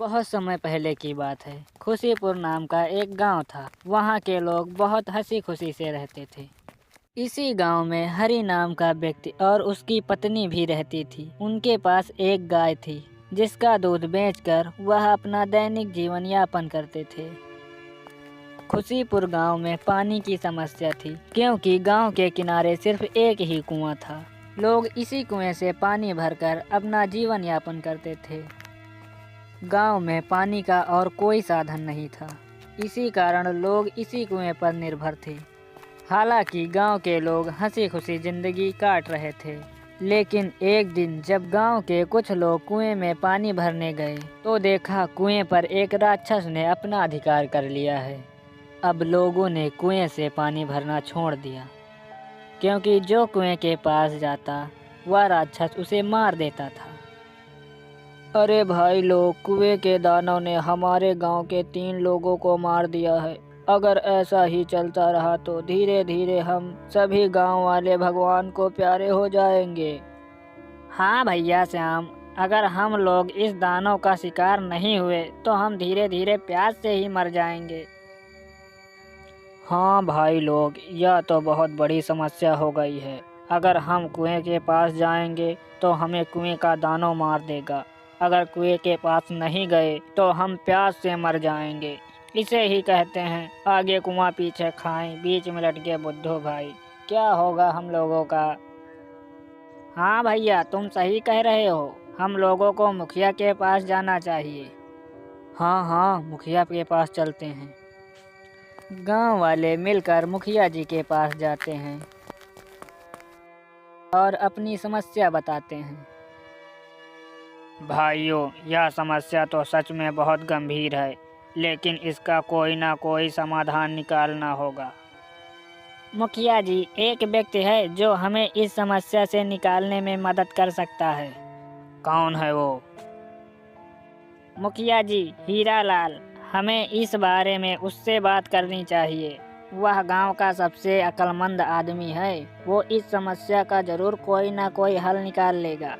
बहुत समय पहले की बात है। खुशीपुर नाम का एक गांव था। वहां के लोग बहुत हंसी खुशी से रहते थे। इसी गांव में हरि नाम का व्यक्ति और उसकी पत्नी भी रहती थी। उनके पास एक गाय थी जिसका दूध बेचकर वह अपना दैनिक जीवन यापन करते थे। खुशीपुर गांव में पानी की समस्या थी क्योंकि गांव के किनारे सिर्फ एक ही कुआं था। लोग इसी कुएं से पानी भरकर अपना जीवन यापन करते थे। गांव में पानी का और कोई साधन नहीं था, इसी कारण लोग इसी कुएं पर निर्भर थे। हालांकि गांव के लोग हंसी खुशी जिंदगी काट रहे थे, लेकिन एक दिन जब गांव के कुछ लोग कुएं में पानी भरने गए तो देखा कुएं पर एक राक्षस ने अपना अधिकार कर लिया है। अब लोगों ने कुएं से पानी भरना छोड़ दिया क्योंकि जो कुएं के पास जाता वह राक्षस उसे मार देता था। अरे भाई लोग, कुएं के दानव ने हमारे गांव के 3 लोगों को मार दिया है। अगर ऐसा ही चलता रहा तो धीरे धीरे हम सभी गांव वाले भगवान को प्यारे हो जाएंगे। हाँ भैया श्याम, अगर हम लोग इस दानव का शिकार नहीं हुए तो हम धीरे धीरे प्यास से ही मर जाएंगे। हाँ भाई लोग, यह तो बहुत बड़ी समस्या हो गई है। अगर हम कुएं के पास जाएंगे तो हमें कुएं का दानव मार देगा। अगर कुएं के पास नहीं गए तो हम प्यास से मर जाएंगे। इसे ही कहते हैं आगे कुआं पीछे खाएं, बीच में लटके बुद्धू भाई। क्या होगा हम लोगों का? हाँ भैया, तुम सही कह रहे हो। हम लोगों को मुखिया के पास जाना चाहिए। हाँ, मुखिया के पास चलते हैं। गांव वाले मिलकर मुखिया जी के पास जाते हैं और अपनी समस्या बताते हैं। भाइयों, यह समस्या तो सच में बहुत गंभीर है, लेकिन इसका कोई ना कोई समाधान निकालना होगा। मुखिया जी, एक व्यक्ति है जो हमें इस समस्या से निकालने में मदद कर सकता है। कौन है वो? मुखिया जी, हीरालाल। हमें इस बारे में उससे बात करनी चाहिए। वह गांव का सबसे अक्लमंद आदमी है। वो इस समस्या का जरूर कोई ना कोई हल निकाल लेगा।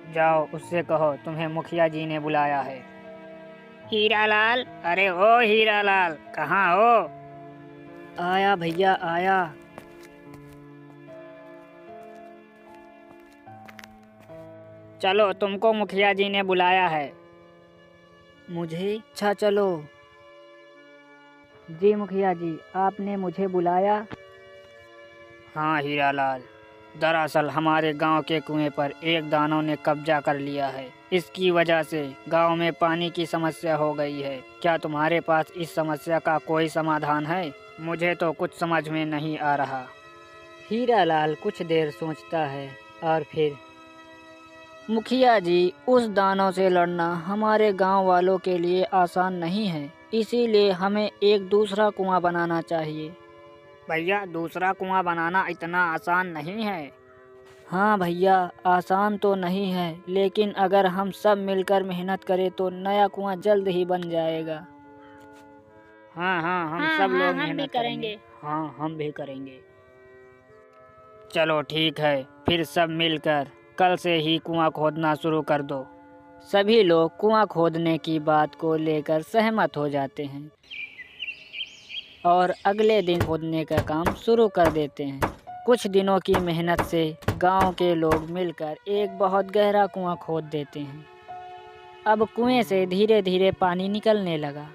जाओ, उससे कहो तुम्हें मुखिया जी ने बुलाया है। हीरालाल, अरे ओ हीरालाल, कहाँ हो? आया भैया, आया। चलो, तुमको मुखिया जी ने बुलाया है। मुझे? अच्छा चलो। जी मुखिया जी, आपने मुझे बुलाया? हाँ हीरालाल, दरअसल हमारे गांव के कुएं पर एक दानव ने कब्जा कर लिया है। इसकी वजह से गांव में पानी की समस्या हो गई है। क्या तुम्हारे पास इस समस्या का कोई समाधान है? मुझे तो कुछ समझ में नहीं आ रहा। हीरालाल कुछ देर सोचता है और फिर, मुखिया जी, उस दानव से लड़ना हमारे गांव वालों के लिए आसान नहीं है, इसीलिए हमें एक दूसरा कुआं बनाना चाहिए। भैया, दूसरा कुआं बनाना इतना आसान नहीं है। हाँ भैया, आसान तो नहीं है, लेकिन अगर हम सब मिलकर मेहनत करें तो नया कुआं जल्द ही बन जाएगा। हाँ, हम सब लोग मेहनत करेंगे। हाँ, हम भी करेंगे। चलो ठीक है, फिर सब मिलकर कल से ही कुआं खोदना शुरू कर दो। सभी लोग कुआं खोदने की बात को लेकर सहमत हो जाते हैं और अगले दिन खोदने का काम शुरू कर देते हैं। कुछ दिनों की मेहनत से गांव के लोग मिलकर एक बहुत गहरा कुआं खोद देते हैं। अब कुएं से धीरे धीरे पानी निकलने लगा।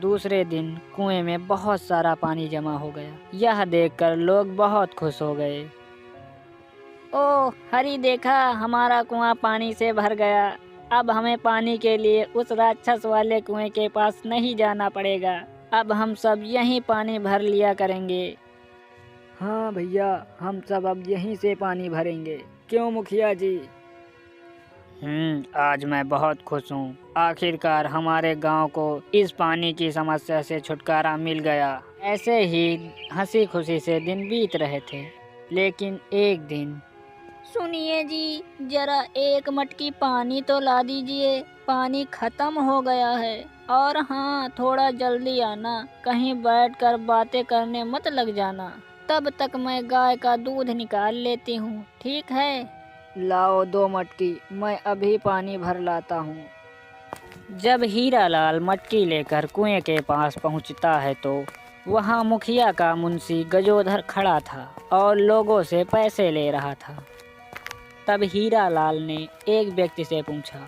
दूसरे दिन कुएं में बहुत सारा पानी जमा हो गया। यह देखकर लोग बहुत खुश हो गए। ओह हरी, देखा, हमारा कुआं पानी से भर गया। अब हमें पानी के लिए उस राक्षस वाले कुएं के पास नहीं जाना पड़ेगा। अब हम सब यहीं पानी भर लिया करेंगे। हाँ भैया, हम सब अब यहीं से पानी भरेंगे। क्यों मुखिया जी? आज मैं बहुत खुश हूँ। आखिरकार हमारे गांव को इस पानी की समस्या से छुटकारा मिल गया। ऐसे ही हंसी खुशी से दिन बीत रहे थे, लेकिन एक दिन, सुनिए जी, जरा एक मटकी पानी तो ला दीजिए, पानी खत्म हो गया है। और हाँ, थोड़ा जल्दी आना, कहीं बैठकर बातें करने मत लग जाना। तब तक मैं गाय का दूध निकाल लेती हूँ, ठीक है? लाओ 2 मटकी, मैं अभी पानी भर लाता हूँ। जब हीरालाल मटकी लेकर कुएं के पास पहुंचता है तो वहां मुखिया का मुंशी गजोधर खड़ा था और लोगों से पैसे ले रहा था। तब हीरालाल ने एक व्यक्ति से पूछा,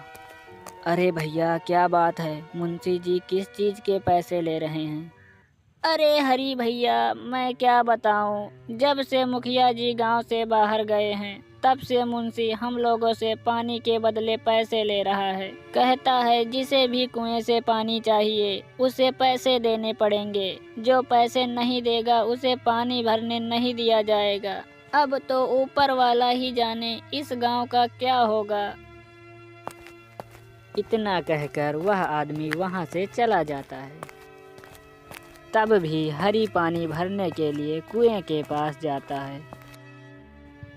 अरे भैया, क्या बात है? मुंशी जी किस चीज़ के पैसे ले रहे हैं? अरे हरी भैया, मैं क्या बताऊं, जब से मुखिया जी गांव से बाहर गए हैं तब से मुंशी हम लोगों से पानी के बदले पैसे ले रहा है। कहता है जिसे भी कुएं से पानी चाहिए उसे पैसे देने पड़ेंगे, जो पैसे नहीं देगा उसे पानी भरने नहीं दिया जाएगा। अब तो ऊपर वाला ही जाने इस गांव का क्या होगा। इतना कहकर वह आदमी वहां से चला जाता है। तब भी हरी पानी भरने के लिए कुएं के पास जाता है।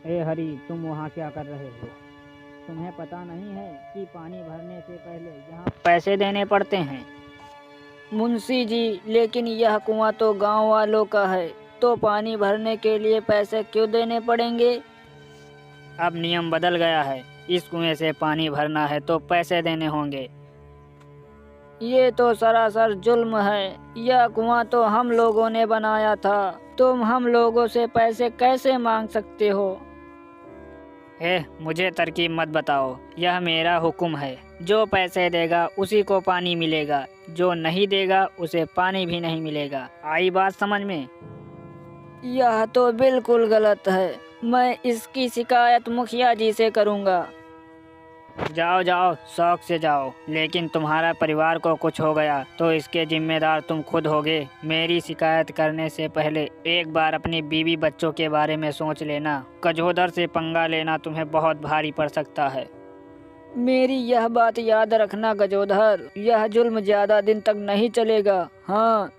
ए हरी, तुम वहाँ क्या कर रहे हो? तुम्हें पता नहीं है कि पानी भरने से पहले यहाँ पैसे देने पड़ते हैं? मुंशी जी, लेकिन यह कुआं तो गांव वालों का है, तो पानी भरने के लिए पैसे क्यों देने पड़ेंगे? अब नियम बदल गया है, इस कुएं से पानी भरना है तो पैसे देने होंगे। ये तो सरासर जुल्म है। यह कुआं तो हम लोगों ने बनाया था, तुम हम लोगों से पैसे कैसे मांग सकते हो? मुझे तरकीब मत बताओ, यह मेरा हुक्म है। जो पैसे देगा उसी को पानी मिलेगा, जो नहीं देगा उसे पानी भी नहीं मिलेगा। आई बात समझ में? यह तो बिल्कुल गलत है। मैं इसकी शिकायत मुखिया जी से करूँगा। जाओ जाओ, शौक से जाओ, लेकिन तुम्हारा परिवार को कुछ हो गया तो इसके जिम्मेदार तुम खुद होगे। मेरी शिकायत करने से पहले एक बार अपनी बीवी बच्चों के बारे में सोच लेना। गजोधर से पंगा लेना तुम्हें बहुत भारी पड़ सकता है। मेरी यह बात याद रखना गजोधर, यह जुल्म ज्यादा दिन तक नहीं चलेगा। हाँ।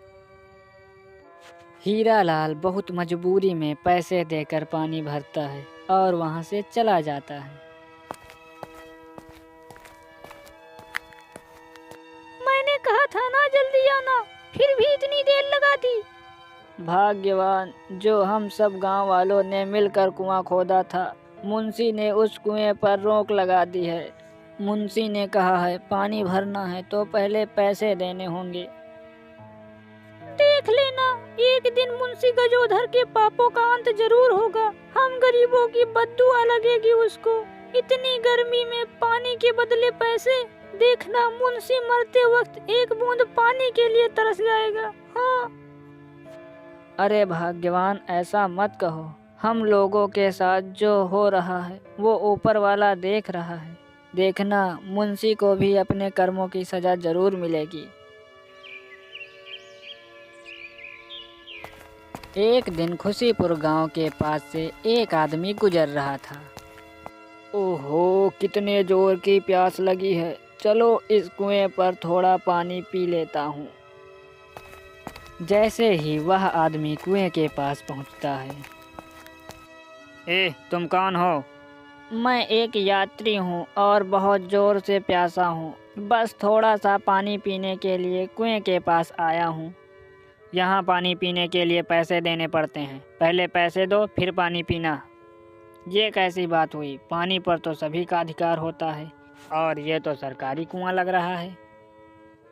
हीरालाल बहुत मजबूरी में पैसे देकर पानी भरता है और वहाँ से चला जाता है। मैंने कहा था ना जल्दी आना, फिर भी इतनी देर लगा दी। भाग्यवान जो हम सब गांव वालों ने मिलकर कुआं खोदा था। मुंशी ने उस कुएं पर रोक लगा दी है। मुंशी ने कहा है पानी भरना है तो पहले पैसे देने होंगे। देख लेना, एक दिन मुंशी गजोधर के पापों का अंत जरूर होगा। हम गरीबों की बद्दुआ लगेगी उसको। इतनी गर्मी में पानी के बदले पैसे, देखना मुंशी मरते वक्त एक बूंद पानी के लिए तरस जाएगा। हाँ। अरे भाग्यवान, ऐसा मत कहो। हम लोगों के साथ जो हो रहा है वो ऊपर वाला देख रहा है। देखना मुंशी को भी अपने कर्मों की सजा जरूर मिलेगी। एक दिन खुशीपुर गांव के पास से एक आदमी गुजर रहा था। ओहो, कितने जोर की प्यास लगी है। चलो इस कुएं पर थोड़ा पानी पी लेता हूँ। जैसे ही वह आदमी कुएं के पास पहुँचता है। तुम कौन हो? मैं एक यात्री हूँ और बहुत जोर से प्यासा हूँ। बस थोड़ा सा पानी पीने के लिए कुएं के पास आया हूँ। यहाँ पानी पीने के लिए पैसे देने पड़ते हैं। पहले पैसे दो फिर पानी पीना। ये कैसी बात हुई? पानी पर तो सभी का अधिकार होता है और ये तो सरकारी कुआं लग रहा है।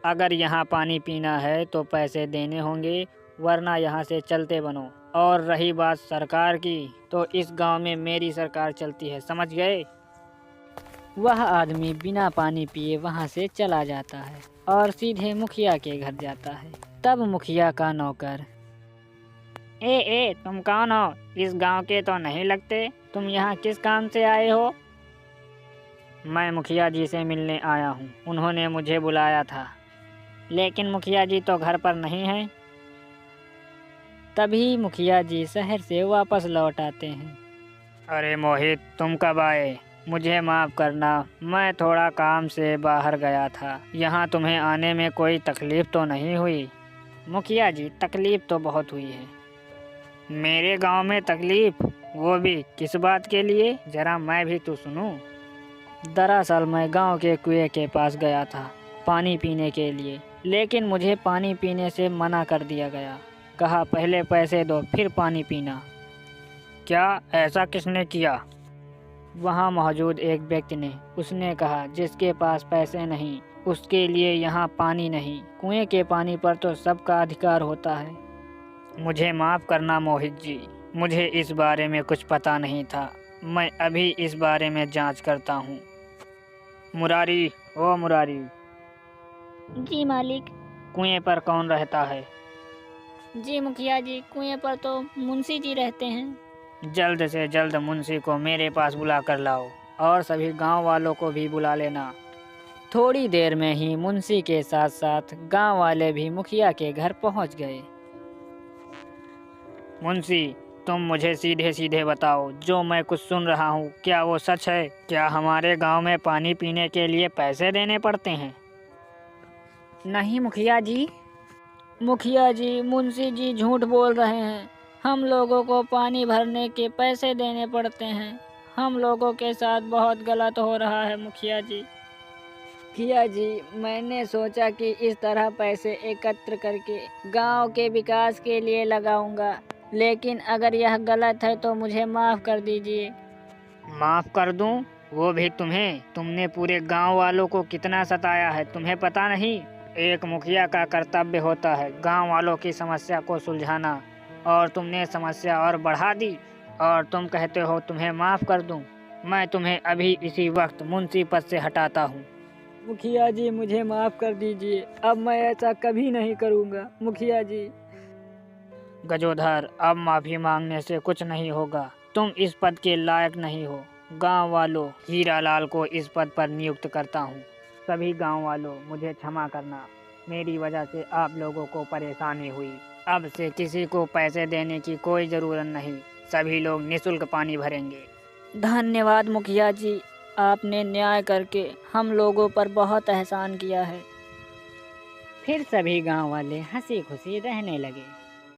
अगर यहाँ पानी पीना है तो पैसे देने होंगे, वरना यहाँ से चलते बनो। और रही बात सरकार की, तो इस गांव में मेरी सरकार चलती है, समझ गए? वह आदमी बिना पानी पिए वहाँ से चला जाता है और सीधे मुखिया के घर जाता है। तब मुखिया का नौकर, तुम कौन हो? इस गांव के तो नहीं लगते। तुम यहाँ किस काम से आए हो? मैं मुखिया जी से मिलने आया हूँ, उन्होंने मुझे बुलाया था। लेकिन मुखिया जी तो घर पर नहीं हैं। तभी मुखिया जी शहर से वापस लौट आते हैं। अरे मोहित, तुम कब आए? मुझे माफ़ करना, मैं थोड़ा काम से बाहर गया था। यहाँ तुम्हें आने में कोई तकलीफ़ तो नहीं हुई? मुखिया जी, तकलीफ़ तो बहुत हुई है। मेरे गांव में तकलीफ़? वो भी किस बात के लिए? ज़रा मैं भी तो सुनूं। दरअसल मैं गांव के कुएं के पास गया था पानी पीने के लिए, लेकिन मुझे पानी पीने से मना कर दिया गया। कहा पहले पैसे दो फिर पानी पीना। क्या ऐसा किसने किया? वहाँ मौजूद एक व्यक्ति ने उसने कहा, जिसके पास पैसे नहीं उसके लिए यहाँ पानी नहीं। कुएं के पानी पर तो सबका अधिकार होता है। मुझे माफ़ करना मोहित जी, मुझे इस बारे में कुछ पता नहीं था। मैं अभी इस बारे में जांच करता हूँ। मुरारी, ओ मुरारी, जी मालिक। कुएं पर कौन रहता है? जी मुखिया जी, कुएं पर तो मुंशी जी रहते हैं। जल्द से जल्द मुंशी को मेरे पास बुला कर लाओ और सभी गांव वालों को भी बुला लेना। थोड़ी देर में ही मुंशी के साथ साथ गांव वाले भी मुखिया के घर पहुंच गए। मुंशी, तुम मुझे सीधे सीधे बताओ, जो मैं कुछ सुन रहा हूँ क्या वो सच है? क्या हमारे गांव में पानी पीने के लिए पैसे देने पड़ते हैं? नहीं मुखिया जी। मुखिया जी, मुंशी जी झूठ बोल रहे हैं। हम लोगों को पानी भरने के पैसे देने पड़ते हैं। हम लोगों के साथ बहुत गलत हो रहा है मुखिया जी। मुखिया जी, मैंने सोचा कि इस तरह पैसे एकत्र करके गांव के विकास के लिए लगाऊंगा, लेकिन अगर यह गलत है तो मुझे माफ़ कर दीजिए। माफ़ कर दूं? वो भी तुम्हें? तुमने पूरे गांव वालों को कितना सताया है, तुम्हें पता नहीं? एक मुखिया का कर्तव्य होता है गांव वालों की समस्या को सुलझाना, और तुमने समस्या और बढ़ा दी। और तुम कहते हो तुम्हें माफ़ कर दूं? मैं तुम्हें अभी इसी वक्त मुंशी पद से हटाता हूँ। मुखिया जी, मुझे माफ़ कर दीजिए। अब मैं ऐसा कभी नहीं करूँगा मुखिया जी। गजोधर, अब माफ़ी मांगने से कुछ नहीं होगा। तुम इस पद के लायक नहीं हो। गांव वालों, हीरालाल को इस पद पर नियुक्त करता हूँ। सभी गांव वालों, मुझे क्षमा करना। मेरी वजह से आप लोगों को परेशानी हुई। अब से किसी को पैसे देने की कोई ज़रूरत नहीं। सभी लोग निःशुल्क पानी भरेंगे। धन्यवाद मुखिया जी, आपने न्याय करके हम लोगों पर बहुत एहसान किया है। फिर सभी गांव वाले हंसी खुशी रहने लगे।